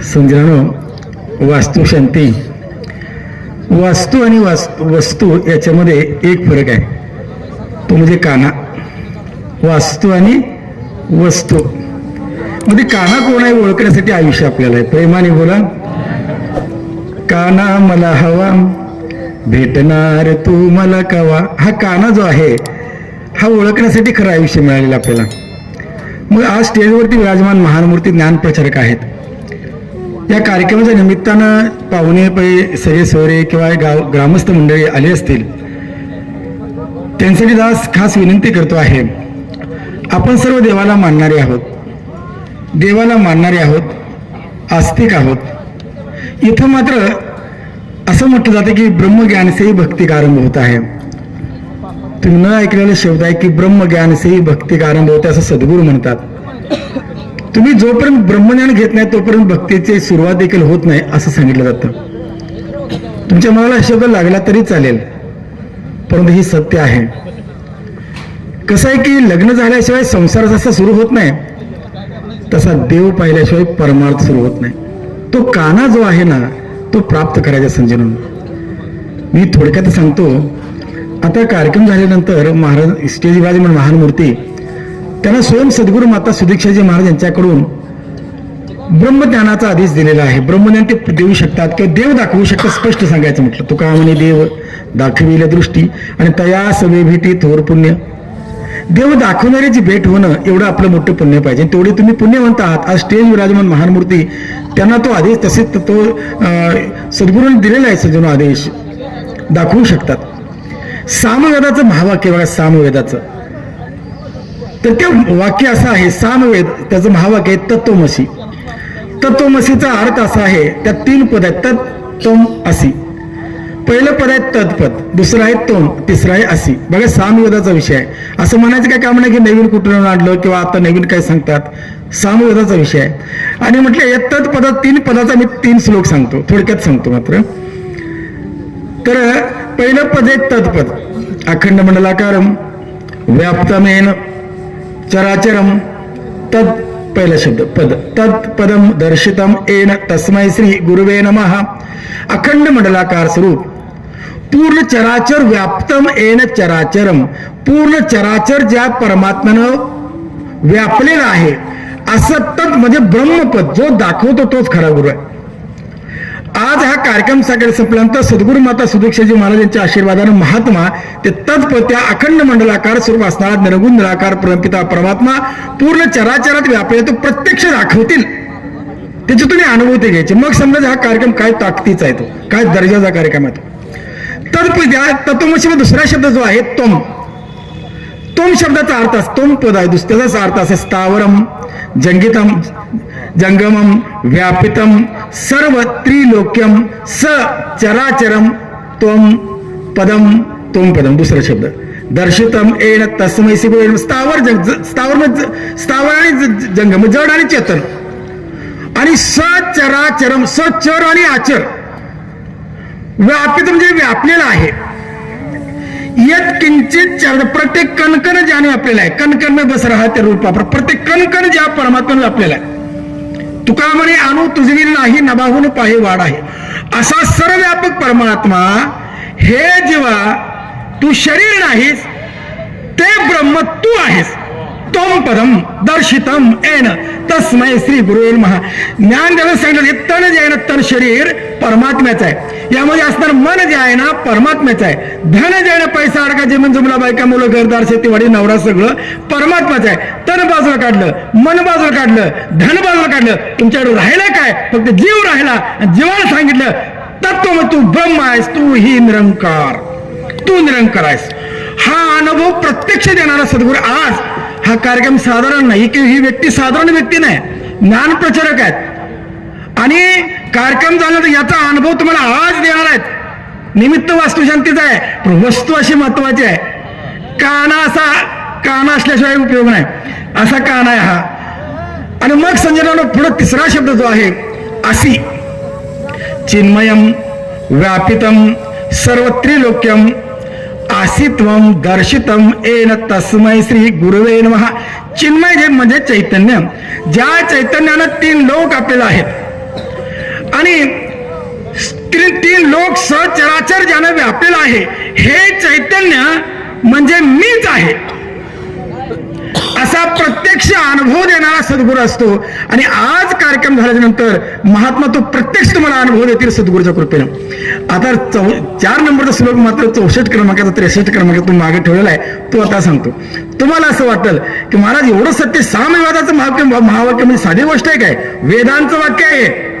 संजनानो, वास्तुशांती, वास्तू आणि वस्तू याच्यामध्ये एक फरक आहे, तो म्हणजे काना. वास्तू आणि वस्तू म्हणजे काना कोण आहे ओळखण्यासाठी आयुष्य आपल्याला आहे. प्रेमाने बोला, काना मला हवा, भेटणार तू मला कवा. हा काना जो आहे हा ओळखण्यासाठी खरं आयुष्य मिळालेलं आपल्याला. मग आज स्टेजवरती विराजमान महानमूर्ती ज्ञानप्रचारक आहेत. या कार्यक्रमाच्या निमित्तानं पाहुणे पै सगळे सोरे किंवा ग्रामस्थ मंडळी आले असतील, त्यांच्यासाठी आज खास विनंती करतो आहे. आपण सर्व देवाला मानणारे आहोत, देवाला मानणारे आहोत, आस्तिक आहोत. इथं मात्र असं म्हटलं जातं की ब्रह्मज्ञान से ही भक्ती का आरंभ होता है. तुम्ही न ऐकलेला शब्द आहे की ब्रह्मज्ञान से ही भक्ती का आरंभ होते, असं सद्गुरू म्हणतात. तुम्ही जोपर्यंत ब्रह्मज्ञान घेत नाही तोपर्यंत भक्तीची सुरुवात देखील होत नाही असं सांगितलं जातं. तुमच्या मनाला शब्द लागला तरी चालेल, परंतु ही सत्य आहे. कसं आहे की लग्न झाल्याशिवाय संसार जसा सुरू होत नाही तसा देव पाहिल्याशिवाय परमार्थ सुरू होत नाही. तो काना जो आहे ना तो प्राप्त करायचा. संजनून मी थोडक्यात सांगतो. आता कार्यक्रम झाल्यानंतर महाराज स्टेज विराजमान महानमूर्ती त्यांना स्वयं सद्गुरू माता सुदीक्षाजी महाराज यांच्याकडून ब्रह्मज्ञानाचा आदेश दिलेला आहे. ब्रह्मज्ञान ते देऊ शकतात किंवा देव दाखवू शकतात. स्पष्ट सांगायचं म्हटलं, तुका म्हणे देव दाखविले दृष्टी आणि तया सवे भेटी थोर पुण्य. देव दाखवणाऱ्याची भेट होणं एवढं आपलं मोठं पुण्य पाहिजे. तेवढे तुम्ही पुण्यवंत आहात. आज स्टेज विराजमान महानमूर्ती त्यांना तो आदेश तसेच तो सद्गुरूंनी दिलेला आहे. सज्जनो आदेश दाखवू शकतात. सामवेदाचं महावाक्य बघा, सामवेदाचं तर ते वाक्य असं आहे. सामवेद त्याचं महावाक्य आहे तत्वमसी. तत्वमसीचा अर्थ असा आहे, त्यात 3 पद आहेत. तत् तम असी. पहिलं पद आहे तत्पद, दुसरं आहे तोम, तिसरं आहे असी. बघा सामवेदाचा विषय आहे. असं म्हणायचं काय काम नाही की नवीन कुठून आणलं किंवा आता नवीन काय सांगतात. सामवेदाचा विषय आहे. आणि म्हटलं या तत्पदात 3 पदाचा मी 3 श्लोक सांगतो, थोडक्यात सांगतो मात्र. तर पहिलं पद आहे तत्पद. अखंड मंडलाकारम व्याप्तमेन चराचरम. तत् पहिला शब्द पद. तत्पदम दर्शितम येन तस्मै श्री गुरुवे नमः. अखंड मंडलाकार स्वरूप, पूर्ण चराचर व्याप्तम येन चराचरम. पूर्ण चराचर ज्या परमात्म्यानं व्यापलेला आहे असं तत् म्हणजे ब्रह्मपद जो दाखवतो तोच खरा गुरु आहे. आज हा कार्यक्रम सगळे संपल्यानंतर सद्गुरू माता सुदीक्षाजी महाराज यांच्या आशीर्वादानं महात्मा ते तत्पद त्या अखंड मंडलाकार स्वरूप असणारा निर्गुण निराकार परमपिता परमात्मा पूर्ण चराचरात व्यापले तो प्रत्यक्ष दाखवतील. त्याची तुम्ही अनुभूती घ्यायची. मग समजा हा कार्यक्रम काय ताकदीचा आहे, तो काय दर्जाचा कार्यक्रम आहे. तो तत्पद तत्वमसी दुसरा शब्द जो आहे तोम. तोम शब्दाचा अर्थ असतो, तोम पद आहे, दुसऱ्याचा अर्थ असे स्थावरम जंगितम जंगमम व्यापितम सर्व त्रिलोक्यम स चराचरम तोम पदम. तोम पदम दुसरा शब्द. दर्शितम येन तस्मै श्री गुरुवे. स्थावर आणि जंगम, जड आणि चेतन. आणि सचराचरम, सचर आणि आचर. व्यापित म्हणजे व्यापलेला आहे. यत किंचित प्रत्येक कणकण ज्याने आपल्याला आहे. कणकण में बस रहा त्या रूप वापर. प्रत्येक कणकण ज्या परमात्म्याने आपल्याला आहे. तुका म्हणे आणू तुझवी नाही नभाहून पाहे वाढ आहे. असा सर्वव्यापक परमात्मा हे जेव्हा तू शरीर नाहीस ते ब्रह्म तू आहेस. तोम पदम दर्शितम येन तस्मै श्री गुरुवे नमः. ज्ञान द्यायला सांगितलं तन जे आहे ना तन शरीर परमात्म्याचं आहे. यामध्ये असणार मन जे आहे ना परमात्म्याचं आहे. धन जे आहे ना पैसा अडका जेवण जमला बायका मुलं घरदार शेतीवाडी नवरा सगळं परमात्माचं आहे. तन बाजूला काढलं, मन बाजूला काढलं, धन बाजूला काढलं, तुमच्याकडे राहिलं काय? फक्त जीव राहिला. जीवाला सांगितलं तत्व तू ब्रह्म आहेस, तू ही निरंकार, तू निरंकार आहेस. हा अनुभव प्रत्यक्ष देणारा सद्गुरू. आज हा कार्यक्रम साधारण नाही की ही व्यक्ती साधारण व्यक्ती नाही, ज्ञानप्रचारक आहेत. आणि कार्यक्रम झाला तर याचा अनुभव तुम्हाला आज देणार आहेत. निमित्त वास्तुशांतीचा आहे, पण वस्तू अशी महत्वाची आहे. काना असल्याशिवाय उपयोग नाही, असा काना आहे हा. आणि मग संजनानं पुढे तिसरा शब्द जो आहे असी. चिन्मयम व्यापितम सर्व त्रिलोक्यम आसित्वम दर्शितम येन तस्मै श्री गुरुवे नमः. चिन्मय जे म्हणजे चैतन्य. ज्या चैतन्यानं 3 लोक आपल्याला आहेत. आणि तीन लोक सचराचर ज्यानं व्यापलेलं आहे हे चैतन्य म्हणजे मीच आहे असा प्रत्यक्ष अनुभव देणारा सद्गुरू असतो. आणि आज कार्यक्रम झाल्याच्या नंतर महात्मा तो प्रत्यक्ष तुम्हाला अनुभव देतील सद्गुरूच्या कृपेनं. आता 4 नंबरचा श्लोक मात्र 64 क्रमांकाचा 63 क्रमांकाचा तो मागे ठेवलेला आहे, तो आता सांगतो. तुम्हाला असं वाटेल की महाराज एवढं सत्य साम्यवादाचं महावाक्य म्हणजे साधी गोष्ट आहे काय, वेदांचं वाक्य आहे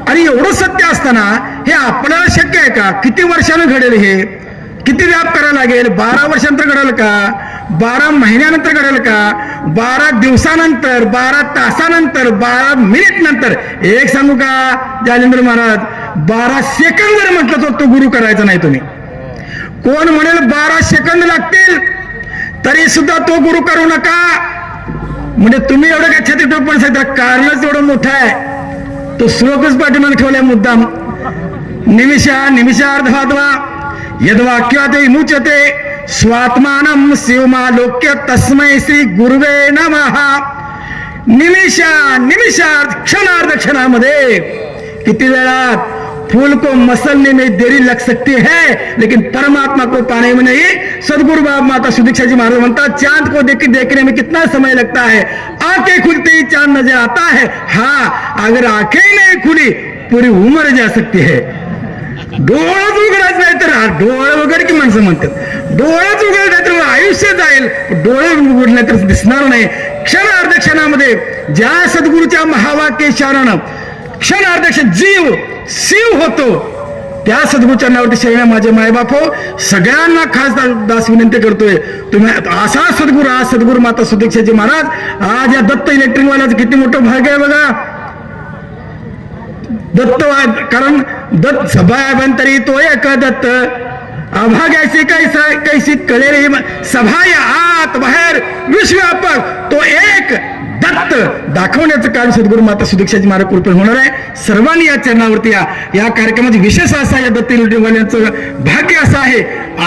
आणि एवढं सत्य असताना हे आपल्याला शक्य आहे का? किती वर्षानं घडेल हे? किती व्याप करायला लागेल? 12 वर्षानंतर घडेल का? 12 महिन्यानंतर घडेल का? 12 दिवसानंतर, 12 तासानंतर, 12 मिनिट नंतर? एक सांगू का जालेंद्र महाराज, 12 सेकंद जर म्हटलं तर तो गुरु करायचा नाही तुम्ही. कोण म्हणेल 12 सेकंद लागतील तरी सुद्धा तो गुरु करू नका. म्हणजे तुम्ही एवढं काय छाती टोपण सांगता, कारणच एवढं मोठं आहे. तो श्लोकच पाठीमागे ठेवलाय मुद्दाम. निमिषार्धवाद्वा यद्वाक्याते मुच्यते स्वात्मानं शिवमालोक्य तस्मै श्री गुरुवे नमः. निमिषार्ध क्षणामध्ये किती वेळात फूल को मसलने में देरी लग सकती है लेकिन परमात्मा को पाने में नहीं. सदगुरु बाबा माता सुदीक्षा जी महाराज म्हणतात, चांद को देखने में कितना समय लगता है, आंखें खुलते ही चांद नजर आता है. हाँ, अगर आंखें नहीं खुली पूरी उम्र जा सकती है. डोळाच उघडायच नाही तर डोळे वगैरे की माणसं म्हणतात, डोळाच उघड नाही तर आयुष्य जाईल, डोळे उघडले तर दिसणार नाही. क्षणामध्ये ज्या सद्गुरूच्या महावाक्यानं क्षणार्ध जीव शिव होतो त्या सद्गुरूच्या नावावरती शरण माझे मायबाप हो. सगळ्यांना खास दास विनंती करतोय, तुम्ही असा सद्गुरू, आज सद्गुरू माता सुदीक्षाजी महाराज, आज या दत्त इलेक्ट्रिकवाल्याचं किती मोठं भाग्य आहे बघा. दत्त, कारण दत्त सभायंतरी तो एक दत्त अभाग्याशी कैसी कळे सभा या आत बाहेर विश्वव्यापक तो एक दत्त दाखवण्याचं काम सद्गुरू माता सुदीक्षाजी महाराज कृपेने होणार आहे. सर्वांनी या चरणावरती या कार्यक्रमाचे विशेष असा या दत्त इलेक्ट्रिकवाल्यांचं भाग्य असं आहे.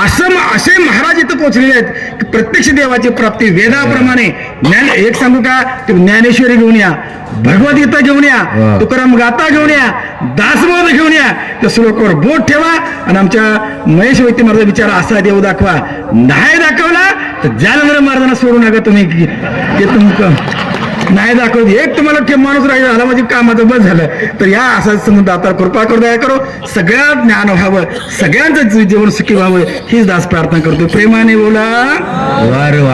असे महाराज इथं पोहोचलेले आहेत की प्रत्यक्ष देवाची प्राप्ती वेदाप्रमाणे. ज्ञान एक सांगू का, ज्ञानेश्वरी घेऊन या, भगवद्गीता घेऊन या, तुकाराम गाथा घेऊन या, दासबोध घेऊन या, त्या श्लोकावर बोट ठेवा आणि आमच्या महेश वैद्य महाराज विचार असा देव दाखवा. नाही दाखवला तर जालंधर महाराजांना सोडू नका तुम्ही, ते तुमचं नाही दाखवत. एक तुम्हाला माणूस राहिला झाला म्हणजे कामाचं बस झालं. तर या असा समजा आता कृपा करू, दया करो, सगळ्या ज्ञान व्हावं, सगळ्यांचं जीवन सुखी व्हावं हीच दास प्रार्थना करतो. प्रेमाने बोला.